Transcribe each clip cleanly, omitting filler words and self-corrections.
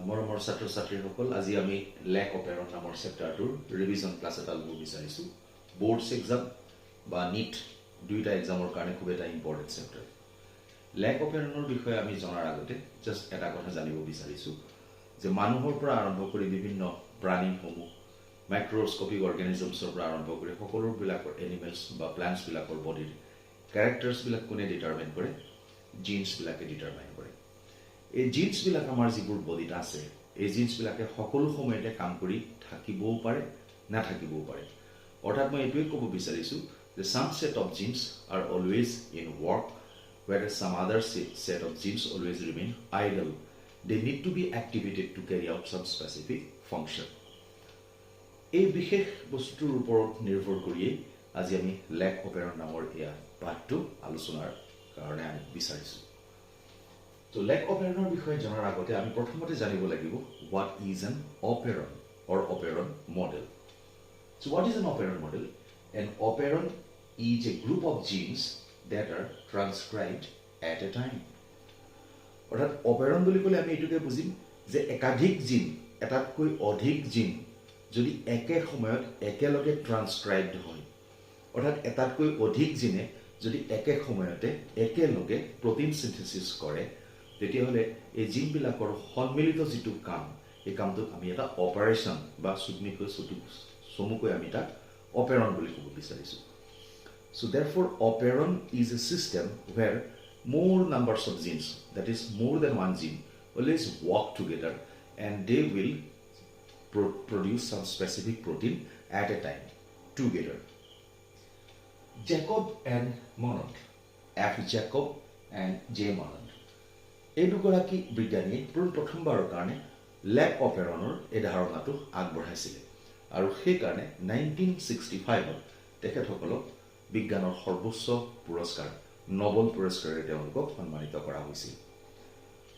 মৰমৰ ছাত্ৰ ছাত্ৰীসকল আজি আমি লেক অপেৰন নামৰ চেপ্টাৰটোৰ ৰিভিজন ক্লাছ এটা ল'ব বিচাৰিছোঁ বোৰ্ডছ এক্সাম বা নিট দুইটা এক্সামৰ কাৰণে খুব এটা ইম্পৰ্টেণ্ট চেপ্টাৰ লেক অপেৰণৰ বিষয়ে আমি জনাৰ আগতে জাষ্ট এটা কথা জানিব বিচাৰিছোঁ যে মানুহৰ পৰা আৰম্ভ কৰি বিভিন্ন প্ৰাণীসমূহ মাইক্ৰস্কোপিক অৰ্গেনিজমছৰ পৰা আৰম্ভ কৰি সকলোবিলাকৰ এনিমেলছ বা প্লাণ্টছবিলাকৰ বডিৰ কেৰেক্টাৰ্ছবিলাক কোনে ডিটাৰমাইন কৰে জিন্সবিলাকে ডিটাৰমাইন কৰে এই জিন্সবিলাক আমাৰ যিবোৰ বডিত আছে এই জিন্সবিলাকে সকলো সময়তে কাম কৰি থাকিবও পাৰে নাথাকিবও পাৰে অৰ্থাৎ মই এইটোৱে ক'ব বিচাৰিছোঁ যে some set of genes are always in work whereas some other set of genes always remain idle they need to be activated to carry out some specific function এই বিশেষ বস্তুৰ ওপৰত নিৰ্ভৰ কৰিয়ে আজি আমি লেক অপেৰন নামৰ এয়া পাঠটো আলোচনাৰ কাৰণে আমি বিচাৰিছোঁ So, লেক অপেৰণৰ বিষয়ে জনাৰ আগতে আমি প্ৰথমতে জানিব লাগিব what is an operon or operon model. So, what is an operon model? An operon is a group of genes that are transcribed at a time. অৰ্থাৎ অপেৰন বুলি ক'লে আমি এইটোকে বুজিম যে একাধিক জিন এটাতকৈ অধিক জিন যদি একে সময়ত একেলগে ট্ৰান্সক্ৰাইবড হয় অৰ্থাৎ এটাতকৈ অধিক জিনে যদি একে সময়তে একেলগে প্ৰটিন সিনথেসিস কৰে তেতিয়াহ'লে এই জিনবিলাকৰ সন্মিলিত যিটো কাম এই কামটোক আমি এটা অপাৰেশ্যন বা চমুকৈ আমি তাক অপেৰন বুলি ক'ব বিচাৰিছোঁ So therefore operon is a system where more numbers of genes that is more than one gene always work together and they will produce some specific protein at a time together Jacob and Monod F. Jacob and J. Monod এই দুগৰাকী বিজ্ঞানীয়ে প্ৰথমবাৰৰ কাৰণে lake অপেৰণৰ এই ধাৰণাটো আগবঢ়াইছিল আৰু সেই কাৰণে 1965ত তেখেতসকলক বিজ্ঞানৰ সৰ্বোচ্চ পুৰস্কাৰ নোবেল পুৰস্কাৰেৰে তেওঁলোকক সন্মানিত কৰা হৈছিল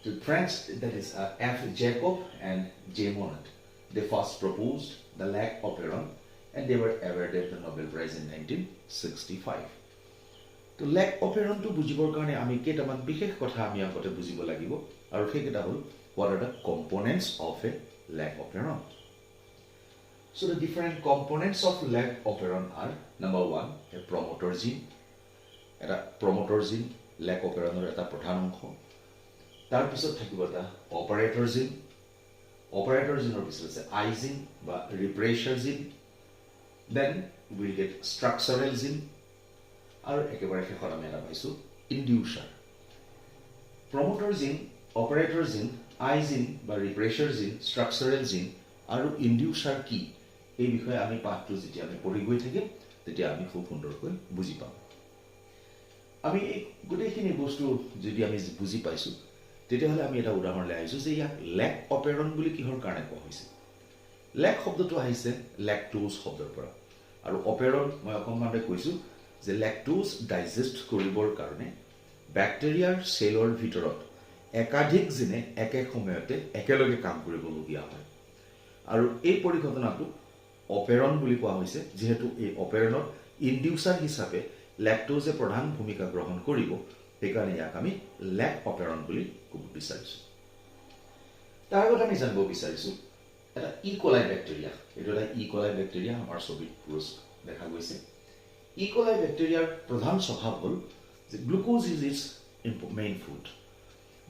To French that is F. Jacob and J. Monod they first proposed the Lac Operon and they were awarded the Nobel Prize in 1965 তো লেক অপেৰনটো বুজিবৰ কাৰণে আমি কেইটামান বিশেষ কথা আমি আগতে বুজিব লাগিব আৰু সেইকেইটা হ'ল what are the components of a Lac Operon So the different components of Lac Operon are number 1 a promoter gene এটা promoter gene Lac Operonৰ এটা প্ৰধান অংশ তাৰ পিছত থাকিব এটা operator gene পিছত আছে I gene বা repressor gene then we get structural gene আৰু একেবাৰে শেষত আমি এটা পাইছো inducer promoter gene operator gene I gene বা repressor gene structural gene আৰু inducer কি এই বিষয়ে আমি পাঠটো যেতিয়া আমি পঢ়ি গৈ থাকিম তেতিয়া আমি খুব সুন্দৰকৈ বুজি পাম আমি এই গোটেইখিনি বস্তু যদি আমি বুজি পাইছো তেতিয়াহ'লে আমি এটা উদাহৰণ লৈ আহিছো যে ইয়াক লেক অপেৰন বুলি কিহৰ কাৰণে কোৱা হৈছে লেক শব্দটো আহিছে lactose শব্দৰ পৰা আৰু অপেৰন মই অকমানতে কৈছো যে lactose ডাইজেষ্ট কৰিবৰ কাৰণে ব্যাকটেৰিয়াৰ সেলৰ ভিতৰত একাধিক জিনে একে সময়তে একেলগে কাম কৰিবলগীয়া হয় আৰু এই পৰিঘটনাটো অপেৰন বুলি কোৱা হৈছে যেহেতু এই অপেৰনৰ ইনডিউচাৰ হিচাপে ল্যাকটোজে প্ৰধান ভূমিকা গ্ৰহণ কৰিব সেইকাৰণে ইয়াক আমি লেক অপেৰন বুলি ক'ব বিচাৰিছো তাৰ আগতে আমি জানিব বিচাৰিছো এটা ইকোলাই ব্যাকটেৰিয়া এইটো এটা ইকোলাই ব্যাকটেৰিয়া আমাৰ ছবিত পুৰুষ দেখা গৈছে ইকোলাই ব্যাকটেৰিয়াৰ প্ৰধান স্বভাৱ হ'ল যে glucose is it's main food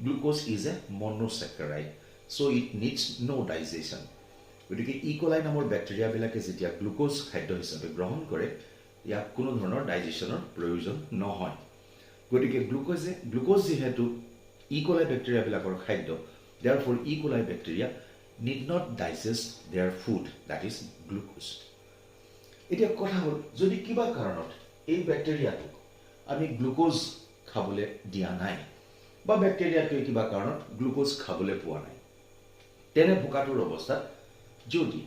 glucose is a monosaccharide so it needs no digestion গতিকে ইকোলাই নামৰ ব্যাকটেৰিয়াবিলাকে যেতিয়া গ্লুকোজ খাদ্য হিচাপে গ্ৰহণ কৰে ইয়াক কোনো ধৰণৰ ডাইজেশ্যনৰ প্ৰয়োজন নহয় গতিকে গ্লুকোজ যেহেতু ইকোলাই ব্যাকটেৰিয়াবিলাকৰ খাদ্য therefore E. coli bacteria need not digest their food that is glucose এতিয়া কথা হ'ল যদি কিবা কাৰণত এই ব্যাকটেৰিয়াটো আমি গ্লুকোজ খাবলৈ দিয়া নাই বা ব্যাকটেৰিয়াটোৱে কিবা কাৰণত গ্লুকোজ খাবলৈ পোৱা নাই তেনে ভোকাটোৰ অৱস্থাত যদি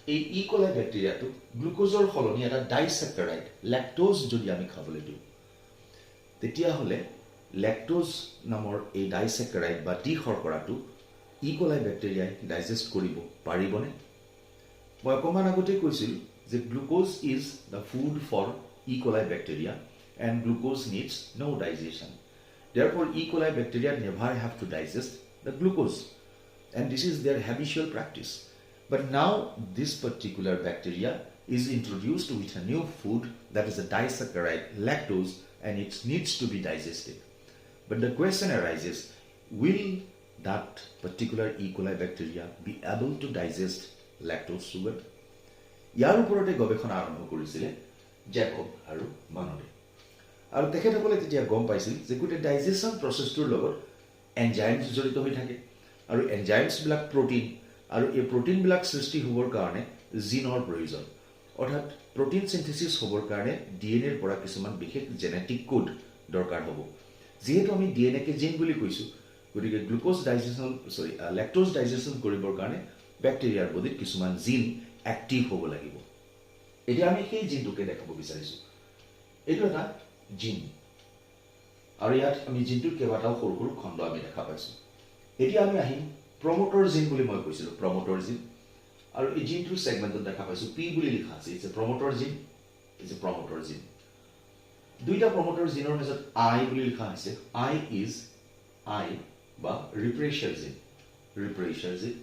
এই ইকোলাই ব্যাকটেৰিয়াটো গ্লুকোজৰ সলনি এটা ডাইস্যাকাৰাইড ল্যাকটোজ যদি আমি খাবলৈ দিওঁ তেতিয়াহ'লে ল্যাকটোজ নামৰ এই ডাইস্যাকাৰাইড বা ডি শৰ্কৰাটো ইকোলাই ব্যাকটেৰিয়াই ডাইজেষ্ট কৰিব পাৰিবনে মই অকমান আগতে কৈছিল যে glucose is the food for E. coli bacteria and glucose needs no digestion therefore E. coli bacteria never have to digest the glucose and this is their habitual practice. But now this particular bacteria is introduced with a new food, that is a disaccharide, lactose, and it needs to be digested. But the question arises, will that particular E. coli bacteria be able to digest lactose sugar? ইয়াৰ ওপৰতে গৱেষণা আৰম্ভ কৰিছিলে Jacob আৰু মানৰে। আৰু তেখেতসকলে তেতিয়া গম পাইছিল যে গোটেই ডাইজেশ্যন প্ৰচেছটোৰ লগত এনজাইমছ জড়িত হৈ থাকে, আৰু এনজাইমছবিলাক প্ৰটিন, আৰু এই প্ৰটিনবিলাক সৃষ্টি হ'বৰ কাৰণে জিনৰ প্ৰয়োজন, অৰ্থাৎ প্ৰটিন সিন্থেসিস হ'বৰ কাৰণে ডিএনএৰ পৰা কিছুমান বিশেষ জেনেটিক কোড দৰকাৰ হ'ব। যেহেতু আমি ডিএনএ কে জিন বুলি কৈছো, গতিকে গ্লুকোজ ডাইজেশ্যন ল্যাকটোজ ডাইজেশ্যন কৰিবৰ কাৰণে ব্যাকটেৰিয়াৰ বডিত কিছুমান জিন এক্টিভ হ'ব লাগিব। এতিয়া আমি সেই জিনটোকে দেখাব বিচাৰিছো। এইটো এটা জিন, আৰু ইয়াত আমি জিনটোৰ কেইবাটাও সৰু সৰু খণ্ড আমি দেখা পাইছো। এতিয়া আমি আহিম প্ৰমোটৰ জিন বুলি মই কৈছিলো, প্ৰমোটৰ জিন, আৰু এই জিনটোৰ সেগমেন্টত দেখা পাইছো পি বুলি লিখা আছে, it's a প্ৰমোটৰ gene, it's a প্ৰমোটৰ জিন। দুইটা প্ৰমোটৰ জিনৰ মাজত আই বুলি লিখা আছে, আই বা ৰিপ্ৰেছৰ জিন, ৰিপ্ৰেছৰ জিন।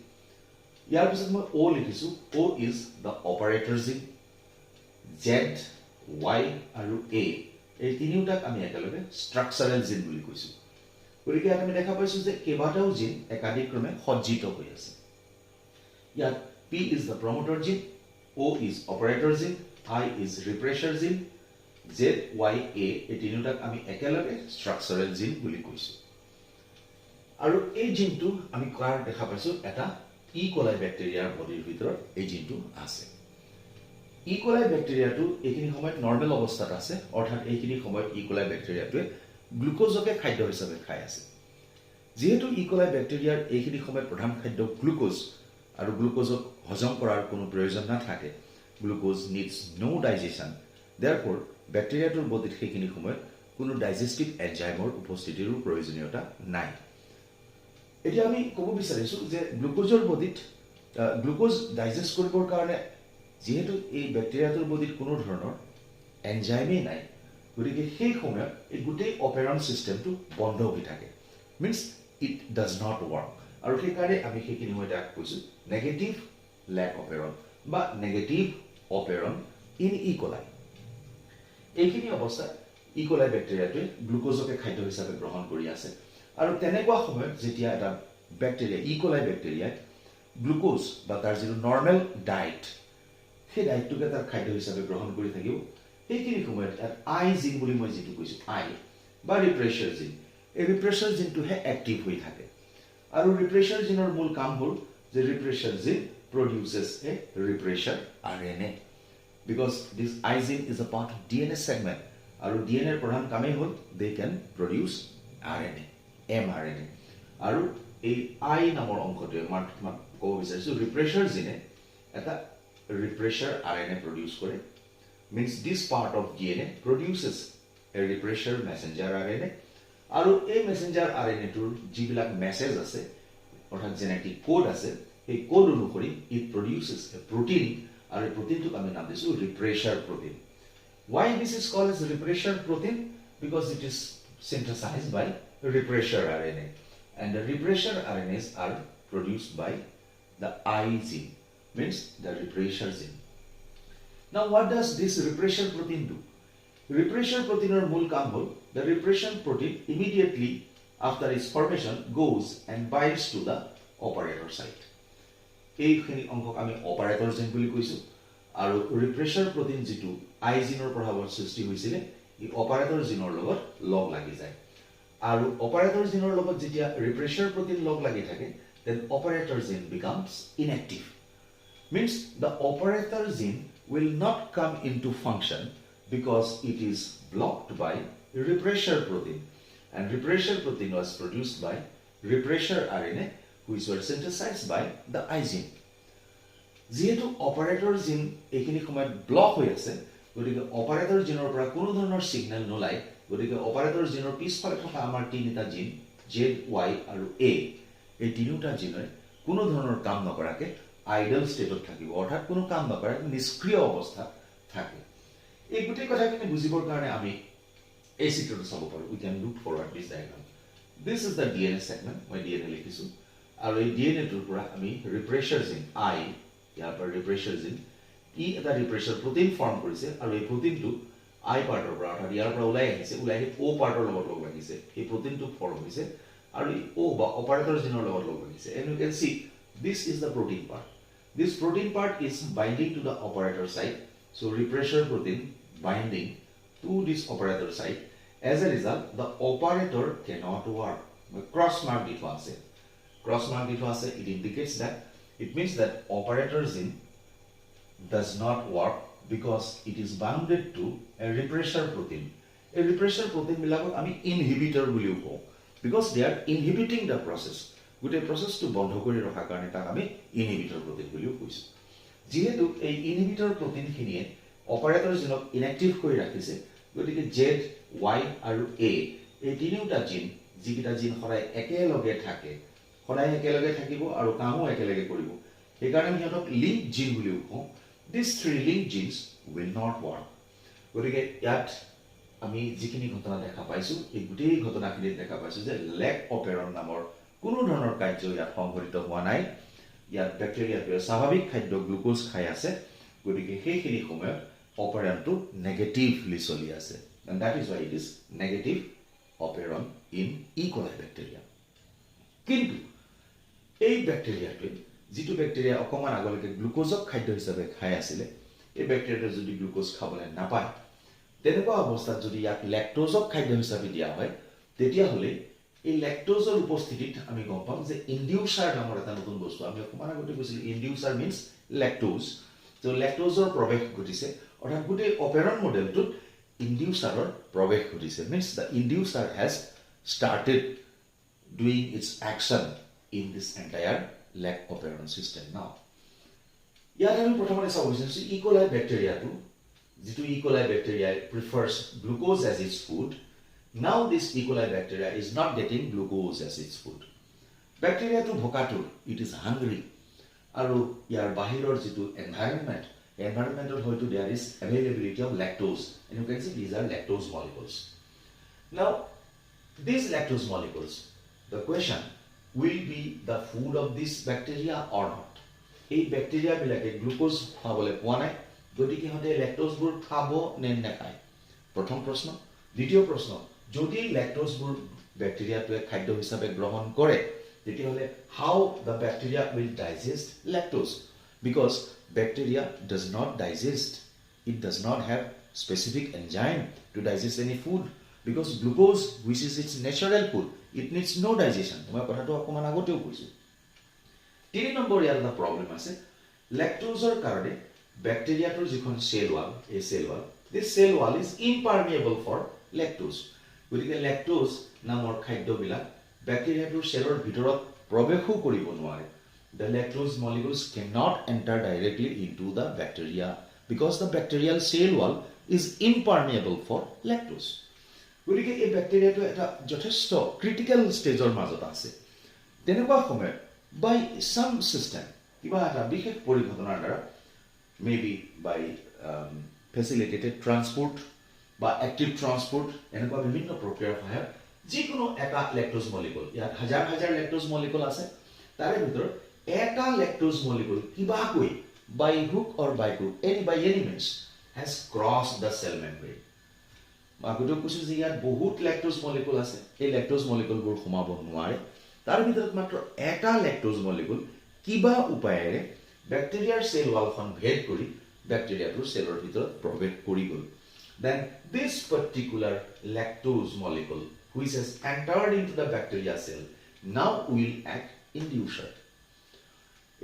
ইয়াৰ পিছত মই ও লিখিছো, O is the operator gene. Z, Y আৰু এ, এই তিনিওটাক আমি একেলগে ষ্ট্ৰাকচাৰেল জিন বুলি কৈছো। গতিকে আমি দেখা পাইছো যে কেইবাটাও জিন একাধিক্ৰমে সজ্জিত হৈ আছে। ইয়াত P is the promoter gene, O is operator gene, I is repressor gene, Z, Y, A, এই তিনিওটাক আমি একেলগে ষ্ট্ৰাকচাৰেল জিন বুলি কৈছো। আৰু এই জিনটো আমি কাৰ দেখা পাইছো, এটা ই কোলাই ব্যাকটেৰিয়াৰ বডিৰ ভিতৰত এই জিনটো আছে। ই কোলাই ব্যাকটেৰিয়াটো এইখিনি সময়ত নৰ্মেল অৱস্থাত আছে, অৰ্থাৎ এইখিনি সময়ত ই কোলাই ব্যাকটেৰিয়াটোৱে গ্লুকোজকে খাদ্য হিচাপে খাই আছে। যেহেতু ই কোলাই ব্যাকটেৰিয়াৰ এইখিনি সময়ত প্ৰধান খাদ্য গ্লুকোজ, আৰু গ্লুকোজক হজম কৰাৰ কোনো প্ৰয়োজন নাথাকে, গ্লুকোজ নিডছ নো ডাইজেশ্যন, দেয়াৰফৰ ব্যাকটেৰিয়াটোৰ বডিত সেইখিনি সময়ত কোনো ডাইজেষ্টিভ এনজাইমৰ উপস্থিতিৰ প্ৰয়োজনীয়তা নাই। এতিয়া আমি ক'ব বিচাৰিছো যে গ্লুকোজৰ বডিত গ্লুকোজ ডাইজেষ্ট কৰিবৰ কাৰণে যেহেতু এই ব্যাকটেৰিয়াটোৰ বডিত কোনো ধৰণৰ এনজাইমেই নাই, গতিকে সেই সময়ত এই গোটেই অপেৰন সিস্টেমটো বন্ধ হৈ থাকে, means it does not work. আৰু সেইকাৰণে আমি সেইখিনি মই তাক কৈছো নেগেটিভ লেক অপেৰন বা নেগেটিভ অপেৰন ইন ই কোলাই। এইখিনি অৱস্থাত ই কোলাই ব্যাকটেৰিয়াটোৱে গ্লুকোজকে খাদ্য হিচাপে গ্ৰহণ কৰি আছে, আৰু তেনেকুৱা সময়ত যেতিয়া এটা ব্যাকটেৰিয়া ই কোলাই ব্যাকটেৰিয়াই গ্লুকোজ বা তাৰ যিটো নৰ্মেল ডায়েট, সেই ডায়েটটোকে তাৰ খাদ্য হিচাপে গ্ৰহণ কৰি থাকিব, সেইখিনি সময়ত আই জিন বুলি মই যিটো কৈছো আই বা ৰিপ্ৰেছৰ জিন, এই ৰিপ্ৰেছৰ জিনটোহে এক্টিভ হৈ থাকে। আৰু ৰিপ্ৰেছৰ জিনৰ মূল কাম হ'ল যে ৰিপ্ৰেছৰ জিন produces a repressor RNA, because this I gene is a part of DNA segment, আৰু DNA এৰ প্ৰধান কামেই হ'ল they can produce RNA, mRNA, আৰু এই I নামৰ অংশটোৱে মই ক'ব বিচাৰিছো ৰিপ্ৰেছৰ জিনে এটা ৰিপ্ৰেছৰ RNA produce কৰে, means this part of DNA produces a repressor messenger RNA, আৰু এই মেসেঞ্জাৰ RNA টোৰ যিবিলাক মেসেজ আছে অৰ্থাৎ জেনেটিক কোড আছে, এই কোড অনুসৰি it produces a protein, আৰু এই প্ৰোটিনটোক আমি নাম দিছো repressor protein. Why this is called as repressor protein? Because it is synthesized by repressor RNA, and the repressor RNAs are produced by the I gene, means the repressor gene. Now what does this repressor protein do? Repressor proteinৰ মূল কাম হ'ল the repression protein immediately after its formation goes and binds to the operator site. এইখিনি অংশক আমি operator জিন বুলি কৈছো, আৰু ৰিপ্ৰেছৰ protein যিটো আই জিনৰ প্ৰভাৱত সৃষ্টি হৈছিল, এই অপাৰেটৰ জিনৰ লগত লগ লাগি যায়, আৰু অপাৰেটৰ জিনৰ লগত যেতিয়া ৰিপ্ৰেছৰ প্ৰটিন লগ লাগি থাকে, then operator gene becomes inactive, means the operator gene will not come into function because it is blocked by repressor protein, and repressor protein was produced by repressor RNA, which were synthesized by the I gene. যেহেতু operator জিন এইখিনি সময়ত block হৈ আছে, গতিকে operator জিনৰ পৰা কোনো ধৰণৰ সিগনেল নোলায়, গতিকে অপাৰেটৰ জিনৰ পিছফালে থকা আমাৰ তিনিটা জিন জেড, ৱাই আৰু এ, এই তিনিটা জিনে কোনো ধৰণৰ কাম নকৰাকে আইডল ষ্টেটত থাকিব, অৰ্থাৎ কোনো কাম নকৰাকে নিষ্ক্ৰিয় অৱস্থাত থাকে। এই গোটেই কথাখিনি বুজিবৰ কাৰণে আমি এই চিত্ৰটো চাব পাৰো। We can look forward this diagram. This is the DNA segment, মই DNA লিখিছো, আৰু এই ডিএনএ টোৰ পৰা আমি ৰিপ্ৰেছৰ জিন আই ইয়াৰ পৰা ৰিপ্ৰেছৰ জিন এটা ৰিপ্ৰেছৰ প্ৰটিন ফৰ্ম কৰিছে আৰু এই প্ৰটিনটো আই পাৰ্টৰ পৰা অৰ্থাৎ ইয়াৰ পৰা ওলাই আহিছে ওলাই আহি ও পাৰ্টৰ লগত লগ লাগিছে এই প্ৰটিনটো ফৰ্ম হৈছে আৰু এই ও বা অপাৰেটৰ জিনৰ লগত লগ লাগিছে and you can see this is the protein part. This protein part is binding to the operator site, so repressor protein binding to this operator site. As a result, the operator cannot work. Cross mark dekho ase. Cross mark dekho ase. It indicates that it means that operator gene does not work because it is bounded to a repressor protein. A repressor protein bilakot ami inhibitor buliu ko because they are inhibiting the process. Gote process to bondho kori rakha karone tak ami inhibitor protein buliu koisu. Jehetu ei inhibitor protein khinie operator genok inactive kori rakhise gotike Z Y আৰু A এই তিনিটা জিন যিকিটা জিন সদায় একেলগে থাকে সদায় একেলগে থাকিব আৰু কামো একেলগে কৰিব সেইকাৰণে সিহঁতক লিংক জিন বুলিও কওঁ these three link genes will not work গতিকে ইয়াত আমি যিখিনি ঘটনা দেখা পাইছো এই গোটেই ঘটনাখিনি দেখা পাইছো যে লেক অপেৰন নামৰ কোনো ধৰণৰ কাৰ্য ইয়াত সংঘটিত হোৱা নাই ইয়াত ব্যাকটেৰিয়াটোৱে স্বাভাৱিক খাদ্য গ্লুকোজ খাই আছে গতিকে সেইখিনি সময়ত অপেৰনটো নেগেটিভলি চলি আছে and that is why it is negative operon in E. coli bacteria. কিন্তু এই ব্যাকটেৰিয়াটোৱে যিটো ব্যাকটেৰিয়া অকমান আগলৈকে গ্লুকোজক খাদ্য হিচাপে খাই আছিল এই ব্যাকটেৰিয়াটো যদি গ্লুকোজ খাবলৈ নাপায় তেনেকুৱা অৱস্থাত যদি ইয়াক ল্যাকটোজক খাদ্য হিচাপে দিয়া হয় তেতিয়া হলে এই ল্যাকটোজৰ উপস্থিতিত আমি গম পাম যে ইনডিউসাৰ নামৰ এটা নতুন বস্তু আমি অকমান আগতে কৈছিল ইনডিউসাৰ মিন্স ল্যাকটোজ তো ল্যাকটোজৰ প্ৰৱেশ ঘটিছে অৰ্থাৎ গোটেই অপেৰন মডেলটোত inducer প্ৰৱেশ ঘটিছে means the inducer has started doing its action in this entire Lac Operon system now. ইয়াত আমি প্ৰথমতে চাব বিচাৰিছো E. coli bacteria টো যিটো E. coli bacteria prefers glucose as its food. Now this E. coli bacteria is not getting glucose as its food. Bacteria টো ভোকাতুৰ, it is hungry. আৰু ইয়াৰ বাহিৰৰ যিটো environment of there is availability of lactose and you can see these are lactose molecules. Now these lactose molecules, the question will be the food of this bacteria or not. A bacteria bilake glucose khabole poa nai gotike hote lactose bur khabo ne nakai prothom proshno ditiyo proshno jodi lactose bur bacteria to khadyo hisabe grohon kore teti hole how the bacteria will digest lactose because bacteria does not digest. It does not have specific enzyme to digest any food because glucose, which is its natural food, it needs no digestion. Moi kotha to akoman agoteu koisu. 3 number yar the problem ase lactose karone bacteria to jikhon cell wall, this cell wall is impermeable for lactose. Gotike lactose namor khadyo bila bacteria to cellor bitorot probekhu koribo nware. The lactose molecules cannot enter directly into the bacteria because the bacterial cell wall is impermeable for lactose. গতিকে এই ব্যাকটেৰিয়াটো এটা যথেষ্ট ক্ৰিটিক্যাল ষ্টেজৰ মাজত আছে তেনেকুৱা সময়ত by some system কিবা এটা বিশেষ পৰিঘটনাৰ দ্বাৰা maybe by facilitated transport বা active transport এনেকুৱা বিভিন্ন প্ৰক্ৰিয়াৰ সহায়ত যিকোনো এটা ল্যাকটোজ মলিকুল ইয়াত হাজাৰ হাজাৰ ল্যাকটোজ মলিকুল আছে তাৰে ভিতৰত eta lactose molecule kiba koi by hook or by crook by any means has crossed the cell membrane. Magoto kuchu je yar bahut lactose molecule ase ei lactose molecule bor khomabo nware tar bhitorot matro eta lactose molecule kiba upayere bacterial cell wall khon bhed kori bacteria to cellor bhitorot probesh kori gol. Then this particular lactose molecule which has entered into the bacteria cell now will act inducer.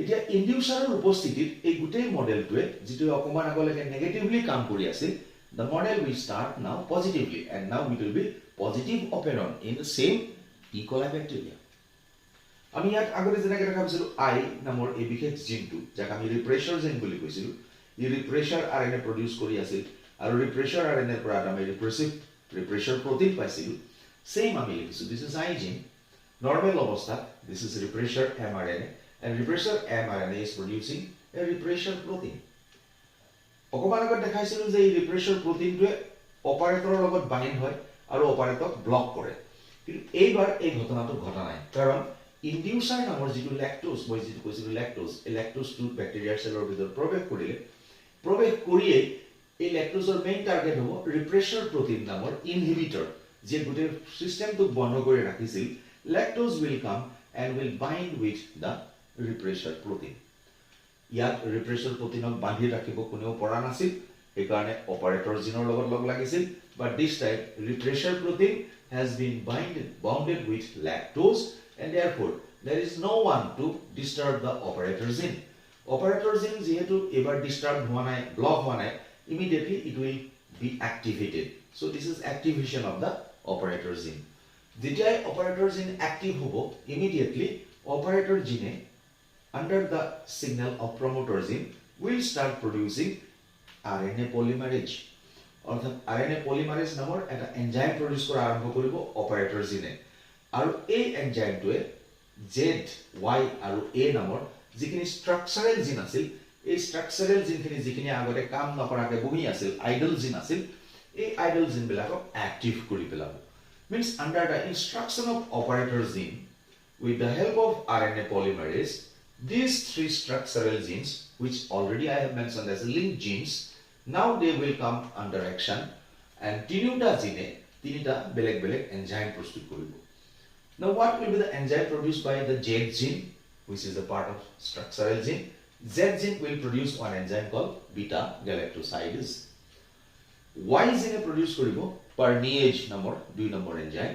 এতিয়া ইনডিউসাৰৰ উপস্থিতিত এই গোটেই মডেলটোৱে যেটো অকমান আগলৈকে negatively কাম কৰি আছিল the model will start now positively and now it will be positive operon in the same E. coli bacteria. আমি ইয়াত আগতে যেনেকৈ দেখা পাইছিলো I নামৰ এই বিশেষ জিনটো যাক আমি ৰিপ্ৰেছৰ জিন বুলি কৈছিলো এই ৰিপ্ৰেছৰ RNA প্ৰডিউস কৰি আছিল আৰু ৰিপ্ৰেছৰ RNA পৰা আমি ৰিপ্ৰেছৰ প্ৰটিন পাইছিলো সেম আমি লিখিছো this is I gene normal অৱস্থা this is repressor mRNA and repressor mRNA is producing a repressor protein. অকমান আগত দেখাইছিলো যে এই repressor protein-টোৱে অপাৰেটৰৰ লগত বাইন্ড হয় আৰু অপাৰেটৰক ব্লক কৰে কিন্তু এইবাৰ এই ঘটনাটো ঘটা নাই কাৰণ inducer নামৰ যেটো lactose মই যেটো কৈছিলো lactose এই lactose টু ব্যাকটেৰিয়াৰ সেলৰ ভিতৰত প্ৰৱেশ কৰিলে এই lactoseৰ মেইন টাৰ্গেট হ'ব repressor protein নামৰ inhibitor যে গোটেই সিস্টেমটো বন্ধ কৰি ৰাখিছিল lactose will come and will bind with the repressor protein ইয়াত repressor proteinক বান্ধি ৰাখিব কোনেও পৰা নাছিল এই কাৰণে operator জিনৰ লগত লগ লাগিছিল but this time repressor protein has been bounded with lactose and therefore there is no one to disturb the operator gene. Operator gene যেহেতু এবাৰ disturb হোৱা নাই block হোৱা নাই immediately it will be activated. So this is activation of the operator gene. যেতিয়া operator gene active হ'ব immediately operator gene under the signal of promoter gene will start producing RNA polymerase. অর্থাৎ RNA polymerase নামৰ এটা enzyme produce কৰা আৰম্ভ কৰিব operator জিনে আৰু এই এনজাইমটোৱে Z, Y আৰু A নামৰ যিখিনি ষ্ট্ৰাকচাৰেল জিন আছিল এই ষ্ট্ৰাকচাৰেল জিনখিনি যিখিনি আগতে কাম নকৰাকে বহি আছিল আইডল জিন আছিল এই আইডল জিন বিলাকক অ্যাক্টিভ কৰি পেলাব means under the instruction of operator gene with the help of RNA polymerase these three structural genes which already I have mentioned as linked genes now they will come under action and তিনিটা জিনে তিনিটা বেলেগ বেলেগ enzyme প্ৰস্তুত কৰিব now what will be the enzyme produced by the Z gene which is a part of structural gene Z gene will produce one enzyme called β-galactosidase Y gene produce কৰিব permease নামৰ দুই number enzyme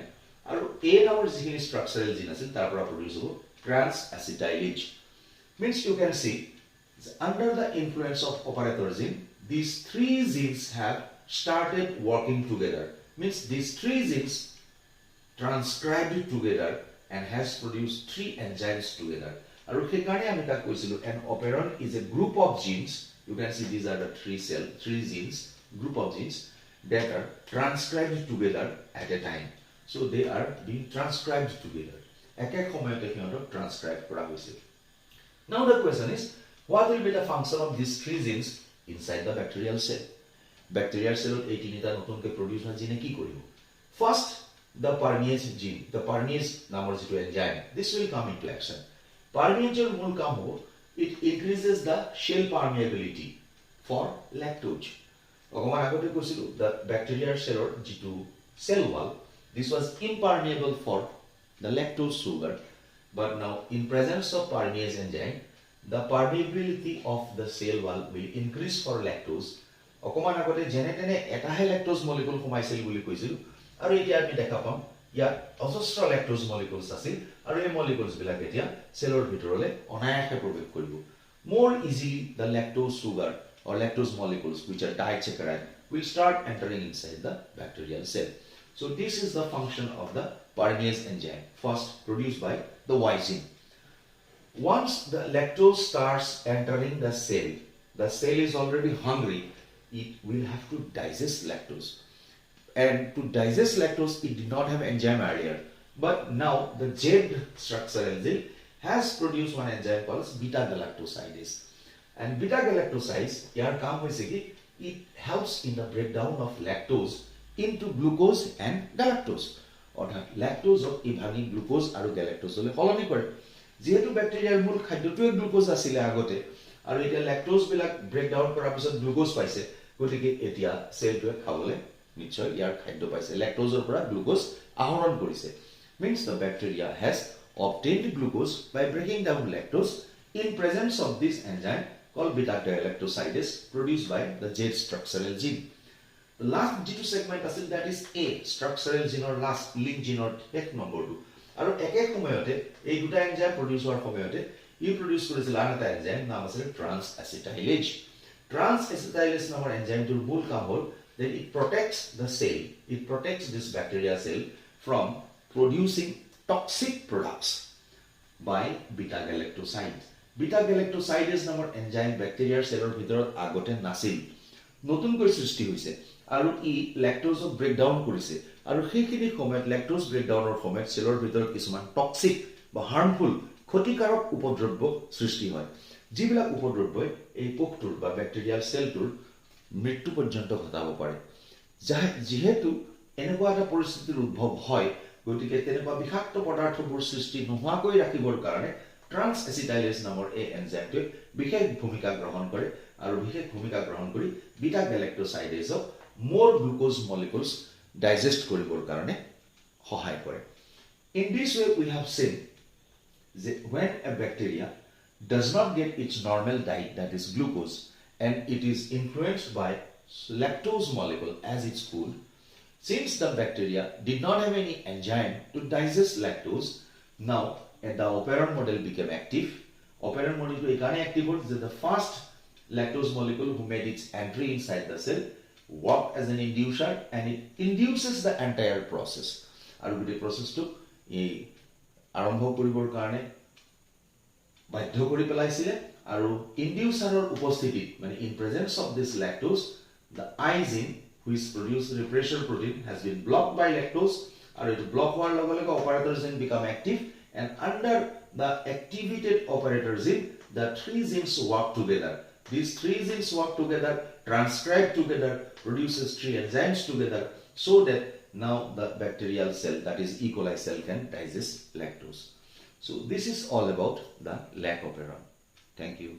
আৰু A নামৰ যিখিনি structural gene আছে তাৰ পৰা produce হ'ব transacetylase means you can see under the influence of operator gene these three genes have started working together means these three genes transcribed together and has produced three enzymes together aru hekarne ami ta koisilu an operon is a group of genes you can see these are the three genes group of genes that are transcribed together at a time so they are being transcribed together ekek samoyote hiondok transcribe kora hoisil now the question is what will be the function of these three genes inside the bacterial cell bacterial cell ei tinita notunke produce hoy gene ki koribo first the permease gene the permease namor jitu enzyme this will come into action permease er mool kam hobo it increases the shell permeability for lactose okoman agote koisilu the bacterial cell or jitu cell wall this was impermeable for the lactose sugar but now in presence of permease enzyme the permeability of the cell wall will increase for lactose okoman agote jene tene etahe lactose molecule khomaisil boli koisilu aru etia ami dekha pam ya অজস্র lactose molecules আছিল aru এই molecules বিলাক এতিয়া সেলৰ ভিতৰলে অনায়াসে প্ৰৱেশ কৰিব more easily the lactose sugar or lactose molecules which are disaccharide will start entering inside the bacterial cell so this is the function of the permease enzyme first produced by the Y gene once the lactose starts entering the cell is already hungry it will have to digest lactose and to digest lactose it did not have enzyme earlier but now the Z structural gene has produced one enzyme called β-galactosidase and β-galactosidase here kam hoise ki it helps in the breakdown of lactose into glucose and galactose orthat lactose ok ibhagi glucose aru galactose hole holoni kore যেহেতু ব্যাকটেৰিয়াৰ মূল খাদ্যটোৱে glucose আছিল আগতে আৰু এটা lactose বিলাক breakdown কৰাৰ পিছত glucose পাইছে গতিকে এতিয়া সেলটোৱে খাবলে নিশ্চয় ইয়াৰ খাদ্য পাইছে ল্যাকটোজৰ পৰা গ্লুকোজ আহৰণ কৰিছে means the bacteria has obtained glucose by breaking down lactose in presence of this enzyme called β-galactosidase produced by the Z structural gene the last G2 segment asil that is A structural gene or last link gene or এক নম্বৰটো আৰু একে সময়তে এই দুটা enzyme produce হোৱাৰ সময়তে ই produce কৰিছিল আনটা এনজাইম নাম আছিল transacetylase নামৰ এনজাইমটোৰ মূল কাম হ'ল that it protects the cell it protects this bacterial cell from producing toxic products by beta-galactosidase নামৰ এনজাইম ব্যাকটেৰিয়াৰ সেলৰ ভিতৰত আগতে নাছিল নতুনকৈ সৃষ্টি হৈছে আৰু ই ল্যাকটোজক ব্ৰেকডাউন কৰিছে আৰু সেইখিনি সময়ত ল্যাকটোজ ব্ৰেকডাউনৰ সময়ত সেলৰ ভিতৰত কিছুমান টক্সিক বা হাৰ্মফুল ক্ষতিকাৰক উপদ্ৰব্য সৃষ্টি হয় যিবিলাক উপদ্ৰব্যই এই কোষটোৰ বা ব্যাকটেৰিয়াল সেলটোৰ মৃত্যু পৰ্যন্ত ঘটাব পাৰে যেহেতু এনেকুৱা এটা পৰিস্থিতিৰ উদ্ভৱ হয় গতিকে তেনেকুৱা বিষাক্ত পদাৰ্থবোৰ সৃষ্টি নোহোৱাকৈ ৰাখিবৰ কাৰণে transacetylase নামৰ এই এনজাইমটোৱে বিশেষ ভূমিকা গ্ৰহণ কৰে আৰু বিশেষ ভূমিকা গ্ৰহণ কৰি β-galactosidase more glucose molecules digest কৰিবৰ কাৰণে সহায় কৰে. In this way we have seen that when a bacteria does not get its normal diet, that is glucose, and it is influenced by lactose molecule as its food, since the bacteria did not have any enzyme to digest lactose, now the Operon model became active. Operon model is active because the first lactose molecule who made its entry inside the cell worked as an inducer, and it induces the entire process. And the process to আৰম্ভ কৰিবৰ কাৰণে বাধ্য কৰি পেলাইছিলে আৰু ইনডিউচাৰৰ উপস্থিতিত মানে in presence of this lactose, the enzyme which produces repressor protein has been blocked by lactose, and it block হোৱাৰ লগে লগে operator gene become active, and under the activated operator gene the three genes work together. These three genes work together, transcribe together, produces three enzymes together, so that now the bacterial cell, that is E. coli cell, can digest lactose. So this is all about the Lac Operon. Thank you.